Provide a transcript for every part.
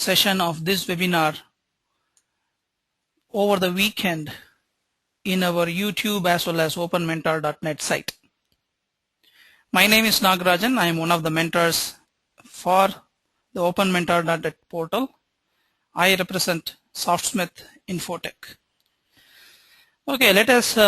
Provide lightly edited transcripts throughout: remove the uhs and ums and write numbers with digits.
session of this webinar over the weekend in our YouTube as well as openmentor.net site. My name is Nagarajan. I am one of the mentors for the openmentor.net portal. I represent Softsmith Infotech. Okay, let us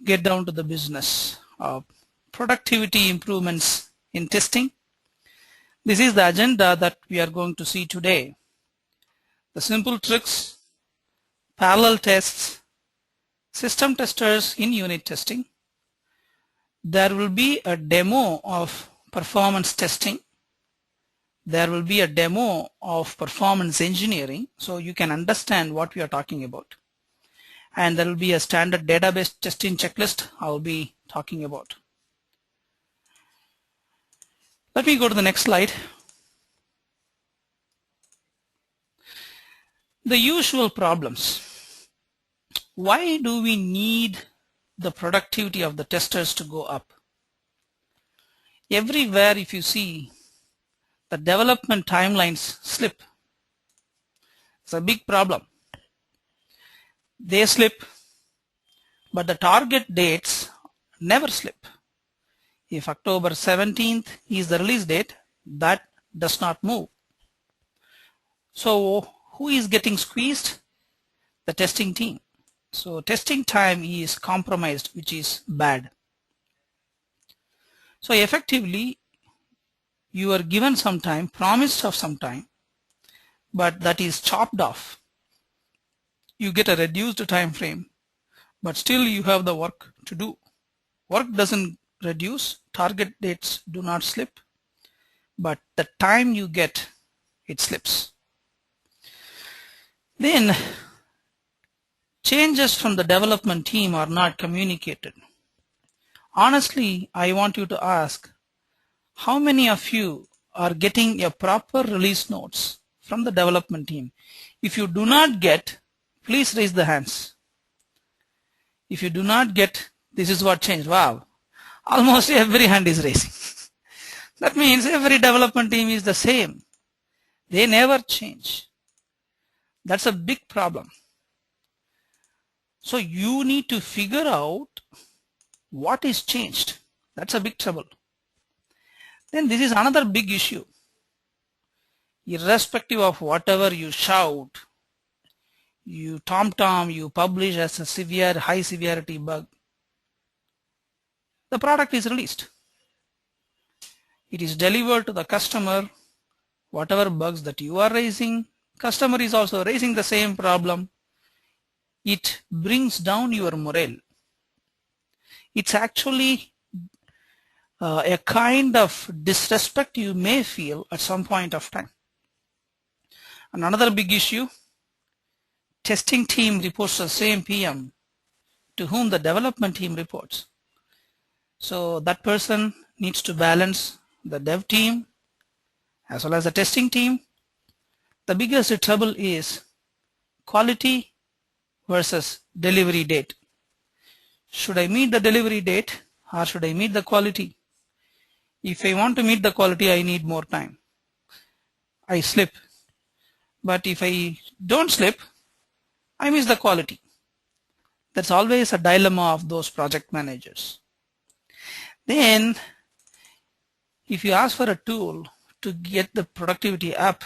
get down to the business. Productivity improvements in testing. This is the agenda that we are going to see today. The simple tricks, parallel tests, system testers in unit testing. There will be a demo of performance testing. There will be a demo of performance engineering, so you can understand what we are talking about. And there will be a standard database testing checklist I will be talking about. Let me go to the next slide. The usual problems. Why do we need the productivity of the testers to go up? Everywhere, if you see, the development timelines slip. It's a big problem. They slip, but the target dates never slip. If October 17th is the release date, that does not move. So who is getting squeezed? The testing team. So testing time is compromised, which is bad. So effectively, you are given some time, promised of some time, but that is chopped off. You get a reduced time frame, but still you have the work to do. Work doesn't reduce, target dates do not slip, but the time you get, it slips. Then changes from the development team are not communicated. Honestly, I want you to ask, how many of you are getting a proper release notes from the development team? If you do not get, please raise the hands. If you do not get, this is what changed. Wow, almost every hand is raising. That means every development team is the same. They never change. That's a big problem. So you need to figure out what is changed. That's a big trouble. Then this is another big issue. Irrespective of whatever you shout, you tom-tom, you publish as a severe, high severity bug, the product is released. It is delivered to the customer. Whatever bugs that you are raising, customer is also raising the same problem. It brings down your morale. It's actually a kind of disrespect you may feel at some point of time. And another big issue, testing team reports the same PM to whom the development team reports. So that person needs to balance the dev team as well as the testing team. The biggest trouble is quality versus delivery date. Should I meet the delivery date or should I meet the quality? If I want to meet the quality, I need more time. I slip. But if I don't slip, I miss the quality. That's always a dilemma of those project managers. Then, if you ask for a tool to get the productivity up,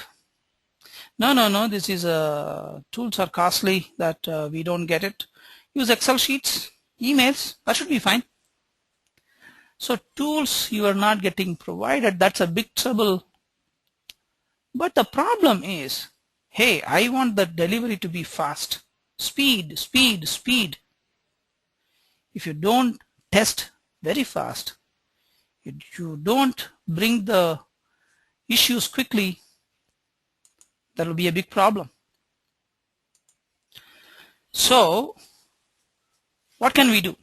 no, this is tools are costly, that we don't get it. Use Excel sheets, emails, that should be fine. So tools you are not getting provided, that's a big trouble. But the problem is, hey, I want the delivery to be fast. Speed, speed, speed. If you don't test very fast, if you don't bring the issues quickly, that will be a big problem. So what can we do?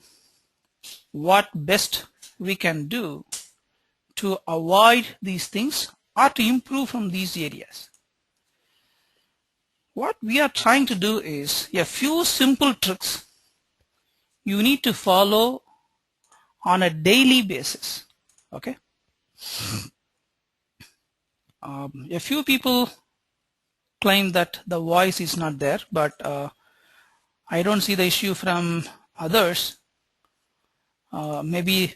What best we can do to avoid these things or to improve from these areas? What we are trying to do is a few simple tricks you need to follow on a daily basis. Okay. A few people claim that the voice is not there, but I don't see the issue from others. Maybe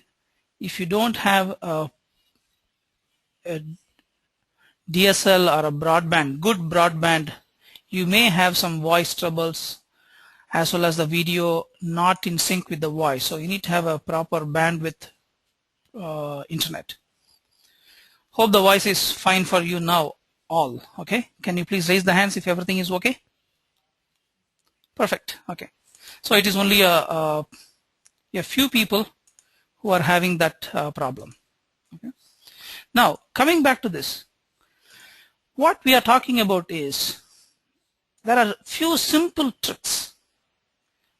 if you don't have a DSL or a broadband, good broadband, you may have some voice troubles as well as the video not in sync with the voice. So you need to have a proper bandwidth internet. Hope the voice is fine for you now all. Okay, can you please raise the hands if everything is okay? Perfect. Okay, so it is only a few people who are having that problem. Okay. Now coming back to this, what we are talking about is there are few simple tricks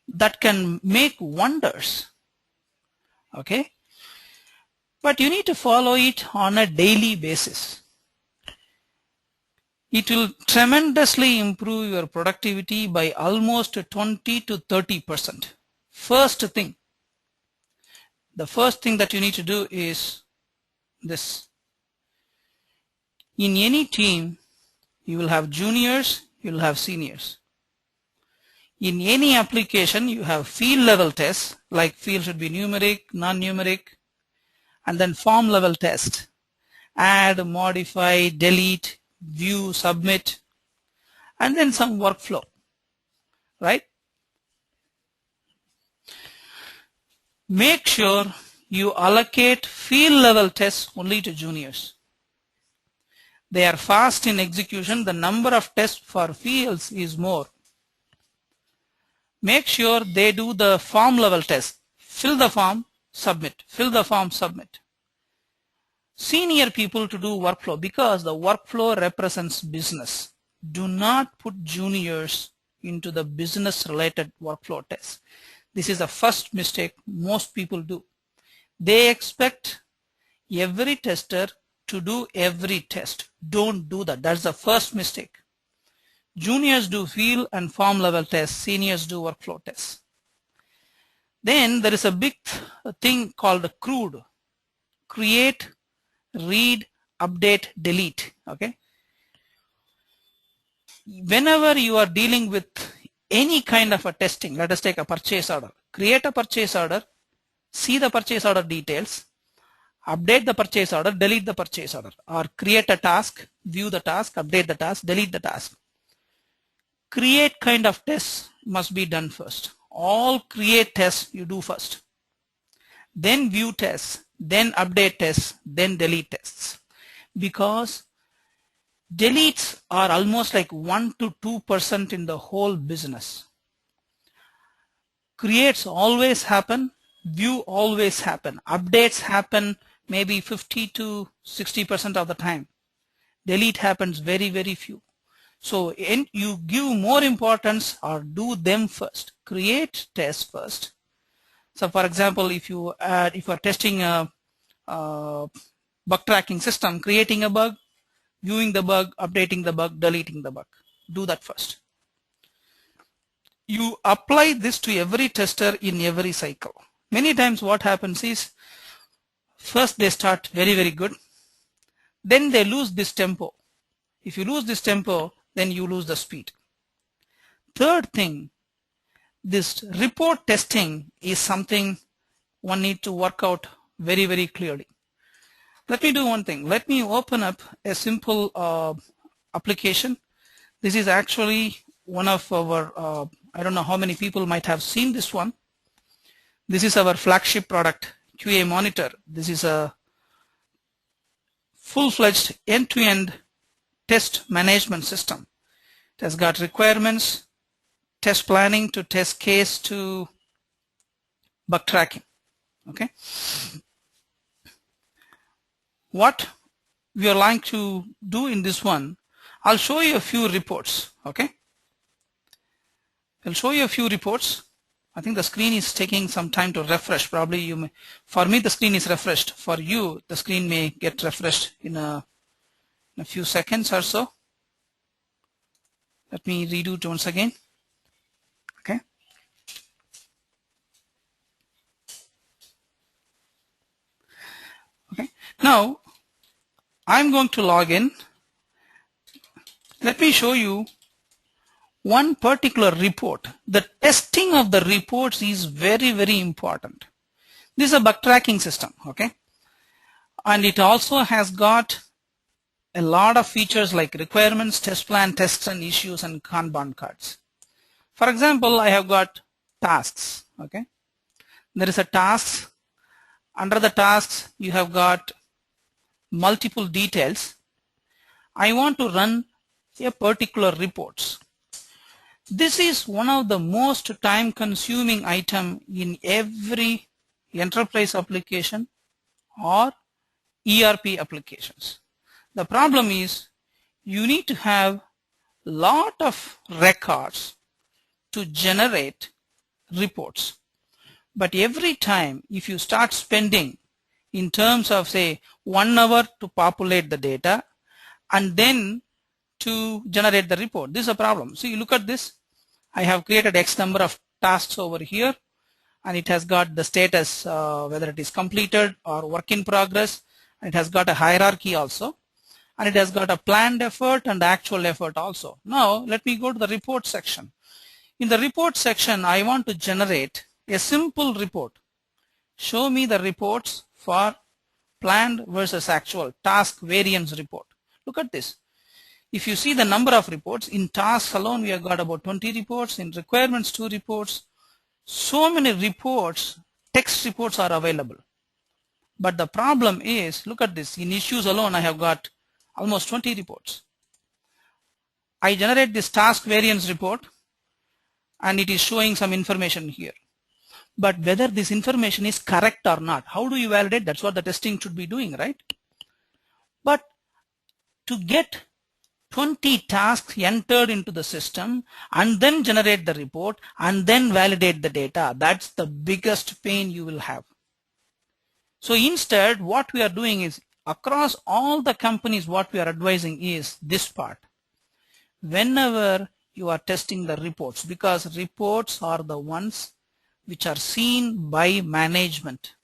that can make wonders. Okay, but you need to follow it on a daily basis. It will tremendously improve your productivity by almost 20 to 30%. First thing, the first thing that you need to do is this. In any team, you will have juniors, you will have seniors. In any application, you have field level tests, like field should be numeric, non-numeric, and then form level test. Add, modify, delete, view, submit, and then some workflow, right? Make sure you allocate field level tests only to juniors. They are fast in execution. The number of tests for fields is more. Make sure they do the form level test. Fill the form, submit. Fill the form, submit. Senior people to do workflow, because the workflow represents business. Do not put juniors into the business related workflow tests. This is the first mistake most people do. They expect every tester to do every test. Don't do that. That's the first mistake. Juniors do field and form level tests. Seniors do workflow tests. Then there is a big thing called CRUD. Create, read, update, delete. Okay. Whenever you are dealing with any kind of a testing, let us take a purchase order. Create a purchase order, see the purchase order details, update the purchase order, delete the purchase order, or create a task, view the task, update the task, delete the task. Create kind of tests must be done first. All create tests you do first. Then view tests, then update tests, then delete tests. Because deletes are almost like 1 to 2% in the whole business. Creates always happen, view always happen, updates happen maybe 50 to 60% of the time. Delete happens very, very few. So you give more importance or do them first. Create tests first. So for example, if you are testing a bug tracking system, creating a bug, viewing the bug, updating the bug, deleting the bug. Do that first. You apply this to every tester in every cycle. Many times what happens is, first they start very, very good. Then they lose this tempo. If you lose this tempo, then you lose the speed. Third thing, this report testing is something one needs to work out very, very clearly. Let me do one thing. Let me open up a simple application. This is actually one of our, I don't know how many people might have seen this one. This is our flagship product, QA Monitor. This is a full-fledged end-to-end test management system. It has got requirements, test planning to test case to bug tracking. Okay. What we are like to do in this one, I'll show you a few reports. Okay. I'll show you a few reports. I think the screen is taking some time to refresh. Probably you may, for me the screen is refreshed. For you, the screen may get refreshed in a few seconds or so. Let me redo it once again. Okay. Okay. Now I'm going to log in. Let me show you one particular report. The testing of the reports is very, very important. This is a bug tracking system, okay? And it also has got a lot of features like requirements, test plan, tests and issues, and Kanban cards. For example, I have got tasks, okay? There is a task. Under the tasks, you have got multiple details. I want to run a particular reports. This is one of the most time consuming item in every enterprise application or ERP applications. The problem is you need to have lot of records to generate reports. But every time if you start spending in terms of say 1 hour to populate the data and then to generate the report, this is a problem. So you look at this. I have created X number of tasks over here and it has got the status whether it is completed or work in progress. It has got a hierarchy also and it has got a planned effort and actual effort also. Now let me go to the report section. In the report section I want to generate a simple report. Show me the reports for planned versus actual task variance report. Look at this. If you see the number of reports, in tasks alone we have got about 20 reports, in requirements 2 reports. So many reports, text reports are available. But the problem is, look at this, in issues alone I have got almost 20 reports. I generate this task variance report and it is showing some information here. But whether this information is correct or not, how do you validate? That's what the testing should be doing, right? But to get 20 tasks entered into the system and then generate the report and then validate the data, that's the biggest pain you will have. So instead what we are doing is across all the companies what we are advising is this part. Whenever you are testing the reports, because reports are the ones which are seen by management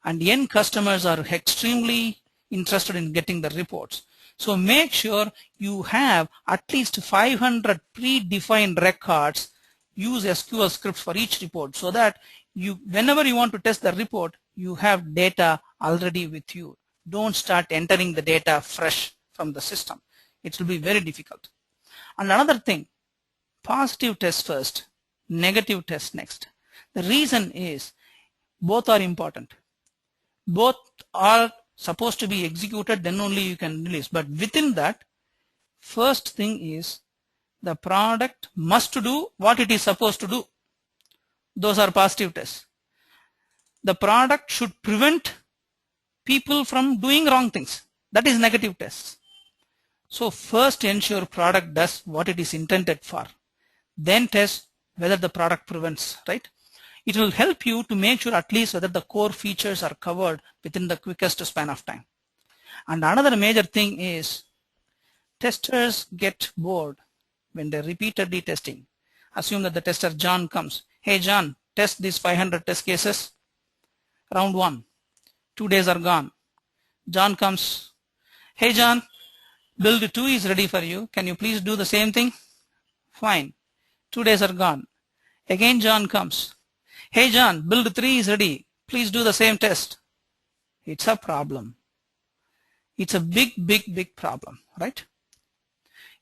and end customers are extremely interested in getting the reports. So make sure you have at least 500 predefined records. Use SQL scripts for each report so that whenever you want to test the report, you have data already with you. Don't start entering the data fresh from the system. It will be very difficult. And another thing, positive test first, negative test next. The reason is both are important. Both are supposed to be executed, then only you can release. But within that, first thing is the product must do what it is supposed to do. Those are positive tests. The product should prevent people from doing wrong things. That is negative tests. So first ensure product does what it is intended for. Then test whether the product prevents, right? It will help you to make sure at least whether the core features are covered within the quickest span of time. And another major thing is testers get bored when they're repeatedly testing. Assume that the tester John comes. Hey John, test these 500 test cases. Round 1. 2 days are gone. John comes. Hey John, build 2 is ready for you. Can you please do the same thing? Fine. 2 days are gone. Again John comes. Hey John, build 3 is ready. Please do the same test. It's a problem. It's a big problem, right?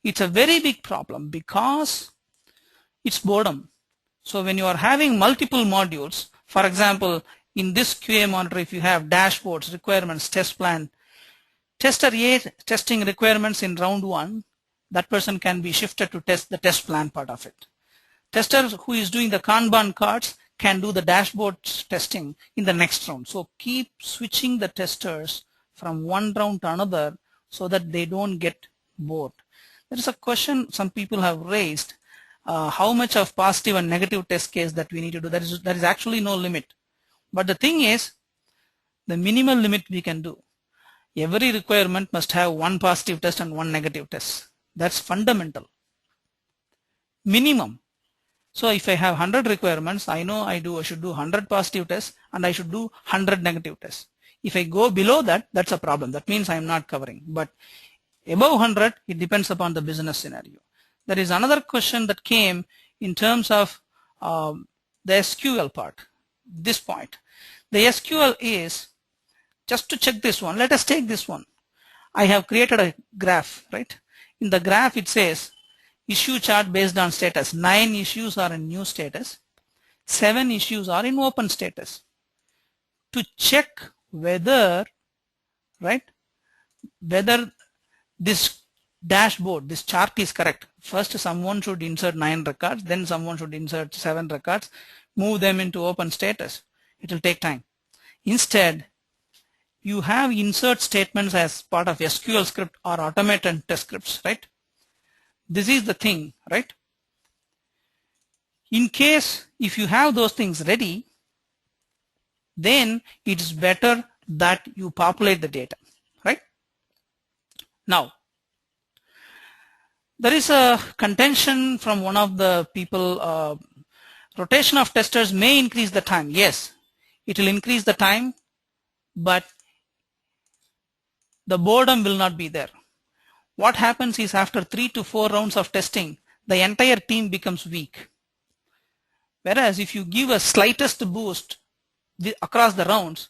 It's a very big problem because it's boredom. So when you are having multiple modules, for example, in this QA monitor, if you have dashboards, requirements, test plan, tester A testing requirements in round 1, that person can be shifted to test the test plan part of it. Tester who is doing the Kanban cards can do the dashboard testing in the next round. So keep switching the testers from one round to another so that they don't get bored. There is a question some people have raised, how much of positive and negative test case that we need to do. There is actually no limit. But the thing is, the minimal limit we can do. Every requirement must have 1 positive test and 1 negative test. That's fundamental. Minimum. So if I have 100 requirements, I know I should do 100 positive tests and I should do 100 negative tests. If I go below that, that's a problem. That means I am not covering. But Above 100, it depends upon the business scenario. There is another question that came in terms of the SQL part, this point. The SQL is, just to check this one, let us take this one. I have created a graph, right? In the graph it says issue chart based on status. 9 issues are in new status. 7 issues are in open status. To check whether, right, whether this dashboard, this chart is correct, first someone should insert 9 records, then someone should insert 7 records, move them into open status. It will take time. Instead, you have insert statements as part of SQL script or automated test scripts, right? This is the thing, right? In case if you have those things ready, then it's better that you populate the data, right? Now, there is a contention from one of the people, rotation of testers may increase the time. Yes, it will increase the time, but the boredom will not be there. What happens is after 3 to 4 rounds of testing, the entire team becomes weak. Whereas if you give a slightest boost across the rounds,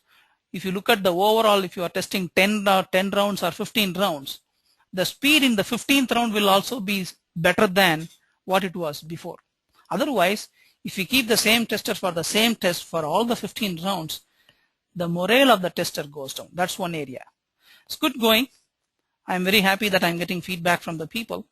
if you look at the overall, if you are testing 10 rounds or 15 rounds, the speed in the 15th round will also be better than what it was before. Otherwise, if you keep the same testers for the same test for all the 15 rounds, the morale of the tester goes down. That's one area. It's good going. I'm very happy that I'm getting feedback from the people.